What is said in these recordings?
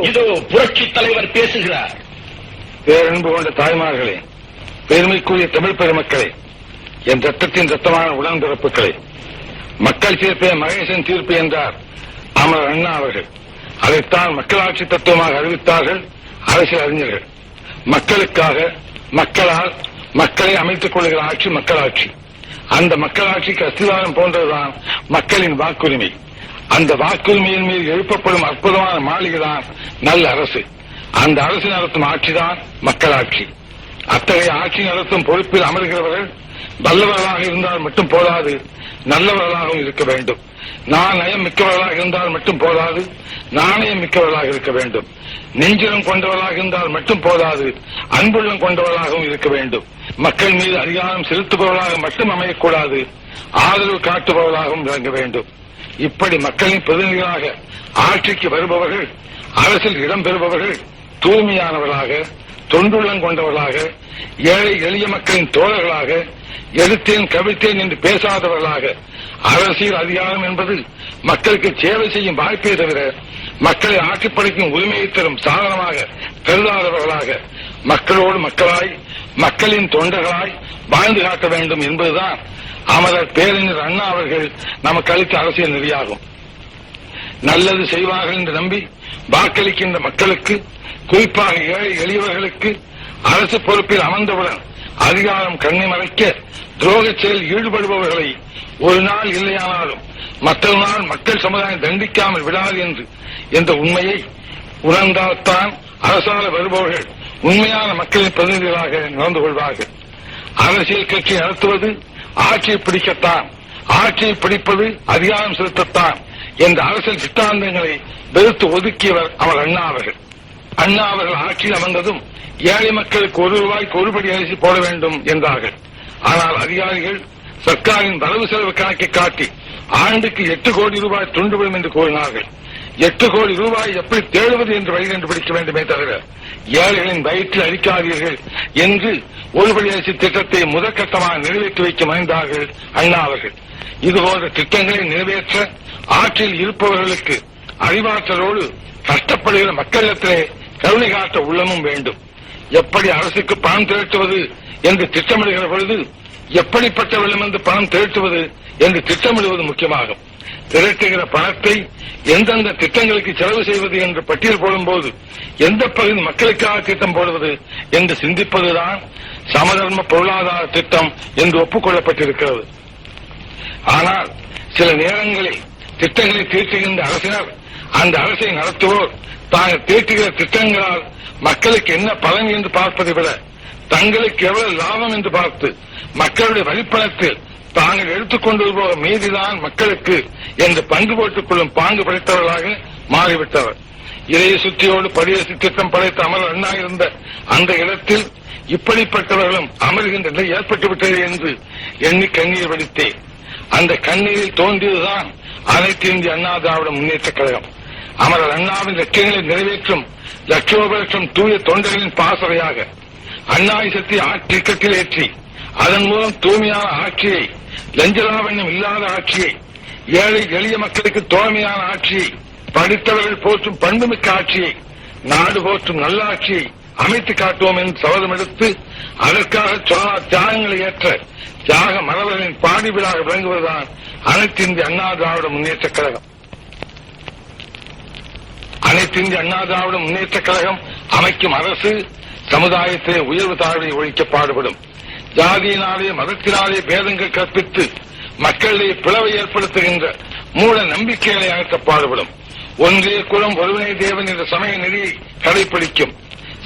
இதோ புரட்சி தலைவர் பேசுகிறார். பேரன்பு கொண்ட தாய்மார்களே, பெருமைக்குரிய தமிழ் பெருமக்களே, என் ரத்தத்தின் ரத்தமான உடன்பிறப்புகளே, மக்கள் தீர்ப்பே மகேசன் தீர்ப்பு என்றார் அமரர் அண்ணா அவர்கள். அதைத்தான் மக்களாட்சி தத்துவமாக அறிவித்தார்கள் அரசியல் அறிஞர்கள். மக்களுக்காக, மக்களால், மக்களை அமைத்துக் கொள்கிற ஆட்சி மக்களாட்சி. அந்த மக்களாட்சிக்கு அஸ்திவாரம் போன்றதுதான் மக்களின் வாக்குரிமை. அந்த வாக்குரிமையின் மீது எழுப்பப்படும் அற்புதமான மாளிகைதான் நல்ல அரசு. அந்த அரசு நடத்தும் ஆட்சிதான் மக்களாட்சி. அத்தகைய ஆட்சி நடத்தும் பொறுப்பில் அமர்கிறவர்கள் வல்லவர்களாக இருந்தால் மட்டும் போதாது, நல்லவர்களாகவும் இருக்க வேண்டும். நயம் மிக்கவர்களாக இருந்தால் மட்டும் போதாது, நாணயம் மிக்கவர்களாக இருக்க வேண்டும். நெஞ்சிலம் கொண்டவர்களாக இருந்தால் மட்டும் போதாது, அன்புள்ளம் கொண்டவர்களாகவும் இருக்க வேண்டும். மக்கள் மீது அதிகாரம் செலுத்துபவர்களாக மட்டும் அமையக்கூடாது, ஆதரவு காட்டுபவர்களாகவும் விளங்க வேண்டும். இப்படி மக்களின் பிரதிநிதிகளாக ஆட்சிக்கு வருபவர்கள், அரசில் இடம்பெறுபவர்கள் தூய்மையானவர்களாக, தொண்டுள்ளம் கொண்டவர்களாக, ஏழை எளிய மக்களின் தோழர்களாக, எடுத்தேன் கவிழ்த்தேன் என்று பேசாதவர்களாக, அரசியல் அதிகாரம் என்பது மக்களுக்கு சேவை செய்யும் வாய்ப்பே தவிர மக்களை ஆட்சிப்படைக்கும் உரிமையை தரும் சாதனமாக கருதாதவர்களாக, மக்களோடு மக்களாய், மக்களின் தொண்டர்களாய் வாழ்ந்து காட்ட வேண்டும் என்பதுதான் அமரர் பேரறிஞர் அண்ணா அவர்கள் நமக்கு அளித்த அரசியல் நெறியாகும். நல்லது செய்வார்கள் என்று நம்பி வாக்களிக்கின்ற மக்களுக்கு, குறிப்பாக ஏழை எளியவர்களுக்கு அரசு பொறுப்பில் அமர்ந்தவுடன் அதிகாரம் கண்ணை மறைக்க துரோக செயல் ஈடுபடுபவர்களை ஒரு நாள் இல்லையானாலும் மற்றொரு நாள் மக்கள் சமுதாயம் தண்டிக்காமல் விடாது என்ற உண்மையை உணர்ந்தால்தான் அரசால வருபவர்கள் உண்மையான மக்களின் பிரதிநிதிகளாக நடந்து கொள்வார்கள். அரசியல் கட்சி நடத்துவது ஆட்சியை பிடிக்கத்தான், ஆட்சியை பிடிப்பது அதிகாரம் செலுத்தத்தான் என்ற அரசியல் சித்தாந்தங்களை வெறுத்து ஒதுக்கியவர் அவர் அண்ணா அவர்கள். அண்ணா அவர்கள் ஆட்சியில் அமர்ந்ததும் ஏழை மக்களுக்கு ₹1 ஒருபடி அரிசி போட வேண்டும் என்றார்கள். ஆனால் அதிகாரிகள் சர்க்காரின் வரவு செலவு கணக்கை காட்டி ஆண்டுக்கு ₹8 கோடி துண்டுவிடும் என்று கூறினார்கள். ₹8 கோடி எப்படி தேடுவது என்று வழி கண்டுபிடிக்க வேண்டுமே தவிர ஏழைகளின் வயிற்றில் அடிக்காதீர்கள் என்று ஒருபடி அரிசி திட்டத்தை முதற்கட்டமாக நிறைவேற்றி வைக்க முனைந்தார்கள் அண்ணா அவர்கள். இதுபோன்ற திட்டங்களை நிறைவேற்ற ஆட்சியில் இருப்பவர்களுக்கு அறிவாற்றலோடு கஷ்டப்படுகிற மக்களிடத்திலே கருணை காட்ட உள்ளமும் வேண்டும். எப்படி அரசுக்கு பணம் திரட்டுவது என்று திட்டமிடுகிற பொழுது எப்படிப்பட்ட வெள்ளமென்று பணம் திரட்டுவது என்று திட்டமிடுவது முக்கியமாகும். திரட்டுகிற பணத்தை எந்தெந்த திட்டங்களுக்கு செலவு செய்வது என்று பட்டியல் போடும்போது எந்த பகுதி மக்களுக்காக திட்டம் போடுவது என்று சிந்திப்பதுதான் சமதர்ம பொருளாதார திட்டம் என்று ஒப்புக்கொள்ளப்பட்டிருக்கிறது. ஆனால் சில நேரங்களில் திட்டங்களை தீர்த்துகின்ற அரசினர், அந்த அரசை நடத்துவோர் தாங்கள் தீர்த்துகிற திட்டங்களால் மக்களுக்கு என்ன பலன் என்று பார்ப்பதை விட தங்களுக்கு எவ்வளவு லாபம் என்று பார்த்து மக்களுடைய வழிப்பணத்தில் தாங்கள் எடுத்துக்கொண்டு போக மீதிதான் மக்களுக்கு என்று பங்கு போட்டுக் கொள்ளும் பாங்கு படைத்தவர்களாக மாறிவிட்டவர். இதய சுத்தியோடு பரிசு திட்டம் படைத்த அமரர் அண்ணா இருந்த அந்த இடத்தில் இப்படிப்பட்டவர்களும் அமர்கின்ற நிலை ஏற்பட்டுவிட்டது என்று எண்ணி கண்ணீர் வடித்தேன். அந்த கண்ணீரில் தோன்றியதுதான் அனைத்து இந்திய அண்ணா திராவிட முன்னேற்ற கழகம். அமரர் அண்ணாவின் லட்சியங்களை நிறைவேற்றும் லட்சோப லட்சம் தூய தொண்டர்களின் பாசறையாக அண்ணாயிசத்தை திட்டத்தில் ஏற்றி அதன் மூலம் தூய்மையான ஆட்சியை, லஞ்சலாவண்யம் இல்லாத ஆட்சியை, ஏழை எளிய மக்களுக்கு தோழமையான ஆட்சியை, படித்தவர்கள் போற்றும் பண்புமிக்க ஆட்சியை, நாடு போற்றும் நல்ல ஆட்சியை அமைத்து காட்டுவோம் என்று சபதம் எடுத்து அதற்காக தியாகங்களை ஏற்ற தியாக மரபர்களின் பாடி விழாக விளங்குவதுதான் அனைத்து இந்திய அண்ணா திராவிட முன்னேற்ற கழகம். அனைத்து இந்திய அண்ணா திராவிட முன்னேற்ற கழகம் அமைக்கும் அரசு சமுதாயத்திலே உயர்வு தாழ்வை ஒழிக்க பாடுபடும். ஜாதியினாலே மதத்தினாலே பேதங்கள் கற்பித்து மக்களிடையே பிளவை ஏற்படுத்துகின்ற மூட நம்பிக்கைகளை அகற்ற பாடுபடும். ஒன்றே குலம் ஒருவனே தேவன் என்ற சமய நெறியை கடைபிடிக்கும்.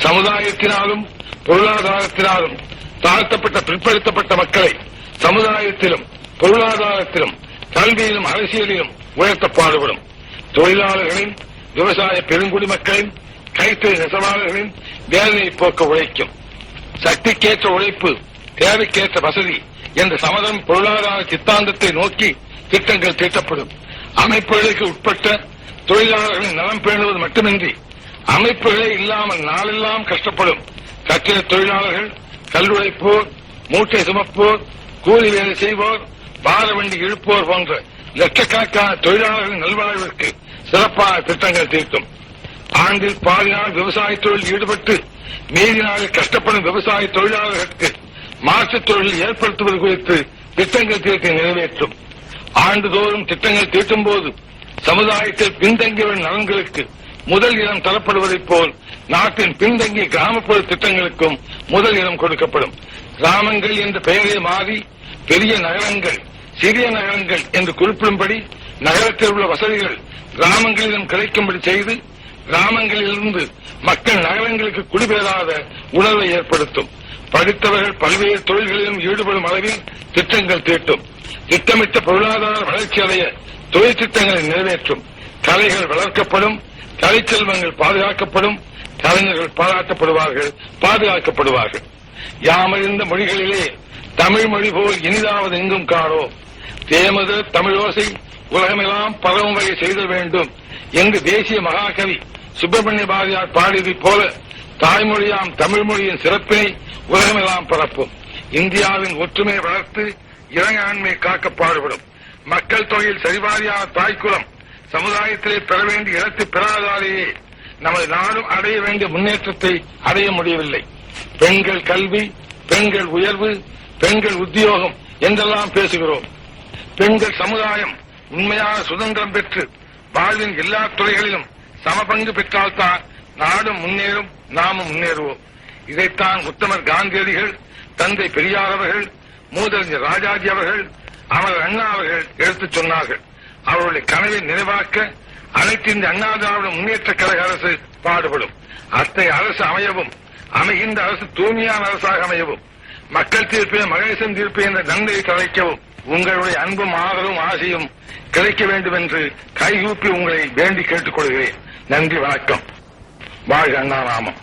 சமுதாயத்தினாலும் பொருளாதாரத்தினாலும் தாழ்த்தப்பட்ட பிற்படுத்தப்பட்ட மக்களை சமுதாயத்திலும் பொருளாதாரத்திலும் கல்வியிலும் அரசியலிலும் உயர்த்த பாடுபடும். தொழிலாளர்களின், விவசாய பெருங்குடி மக்களின், கைத்தறி நெசவாளர்களின் வேதனையை போக்க உழைக்கும். சக்திக்கேற்ற உழைப்பு, தேவைக்கேற்ற வசதி என்ற சமதம் பொருளாதார சித்தாந்தத்தை நோக்கி திட்டங்கள் தீட்டப்படும். அமைப்புகளுக்கு உட்பட்ட தொழிலாளர்களின் நலம் பேணுவது மட்டுமின்றி அமைப்புகளே இல்லாமல் நாளெல்லாம் கஷ்டப்படும் கட்டிட தொழிலாளர்கள், கல்லுழைப்போர், மூட்டை சுமப்போர், கூலி வேலை செய்வோர், பார வண்டி இழுப்போர் போன்ற லட்சக்கணக்கான தொழிலாளர்களின் நல்வாழ்விற்கு சிறப்பான திட்டங்கள் தீர்க்கும். ஆண்டில் பாதி நாள் விவசாய தொழில் ஈடுபட்டு மீதி நாளில் கஷ்டப்படும் விவசாய தொழிலாளர்களுக்கு மாற்றுத் தொழில் ஏற்படுத்துவது குறித்து திட்டங்கள் தீர்த்து நிறைவேற்றும். ஆண்டுதோறும் திட்டங்கள் தீட்டும் போது சமுதாயத்தில் பின்தங்கியவரின் நலன்களுக்கு முதல் இடம் தரப்படுவதைப் போல் நாட்டின் பின்தங்கிய கிராமப்புற திட்டங்களுக்கும் முதல் இடம் கொடுக்கப்படும். கிராமங்கள் என்ற பெயரே மாறி பெரிய நகரங்கள், சிறிய நகரங்கள் என்று குறிப்பிடும்படி நகரத்தில் உள்ள வசதிகள் கிராமங்களிலும் கிடைக்கும்படி செய்து கிராமங்களிலிருந்து மக்கள் நகரங்களுக்கு குடிபெயராத உணர்வை ஏற்படுத்தும். படித்தவர்கள் பல்வேறு தொழில்களிலும் ஈடுபடும் அளவில் திட்டங்கள் தீட்டும். திட்டமிட்ட பொருளாதார வளர்ச்சி அடைய தொழில் திட்டங்களை நிறைவேற்றும். கலைகள் வளர்க்கப்படும், கலைச்செல்வங்கள் பாதுகாக்கப்படும், கலைஞர்கள் பாராட்டப்படுவார்கள், பாதுகாக்கப்படுவார்கள். யாமறிந்த மொழிகளிலே தமிழ் மொழி போல் இனிதாவது எங்கும் காணோ, தேமது தமிழோசை உலகமெல்லாம் பரவும் வகை செய்த வேண்டும் என்று தேசிய மகாகவி சுப்பிரமணிய பாரதியார் பாடியதைப் போல தாய்மொழியாம் தமிழ் மொழியின் சிறப்பினை உலகமெல்லாம் பரப்பும். இந்தியாவின் ஒற்றுமையை வளர்த்து இளைஞாண்மை காக்க பாடுபடும். மக்கள் தொகையில் சரிபாரியான தாய்க்குலம் சமுதாயத்திலே பெற வேண்டிய இடத்தை பெறாதாலேயே நமது நாடும் அடைய வேண்டிய முன்னேற்றத்தை அடைய முடியவில்லை. பெண்கள் கல்வி, பெண்கள் உயர்வு, பெண்கள் உத்தியோகம் என்றெல்லாம் பேசுகிறோம். பெண்கள் சமுதாயம் உண்மையான சுதந்திரம் பெற்று வாழ்வின் எல்லா துறைகளிலும் சமபங்கு பெற்றால்தான் நாடும் முன்னேறும், நாமும் முன்னேறுவோம். இதைத்தான் உத்தமர் காந்தியடிகள், தந்தை பெரியார் அவர்கள், மூதறிஞர் ராஜாஜி அவர்கள், அமரர் அண்ணா அவர்கள் எடுத்துச் சொன்னார்கள். அவருடைய கனவை நிறைவாக்க அனைத்து இந்த அண்ணா திராவிட முன்னேற்ற கழக அரசு பாடுபடும். அத்தகைய அரசு அமையவும், அமைகின்ற அரசு தூய்மையான அரசாக அமையவும், மக்கள் தீர்ப்பே மகேசன் தீர்ப்பு என்ற நன்மையை தழைக்கவும் உங்களுடைய அன்பும் ஆதரவும் ஆசையும் கிடைக்க வேண்டும் என்று கைகூப்பி உங்களை வேண்டி கேட்டுக் கொள்கிறேன். நன்றி, வணக்கம். வாழ்க அண்ணா நாமம்.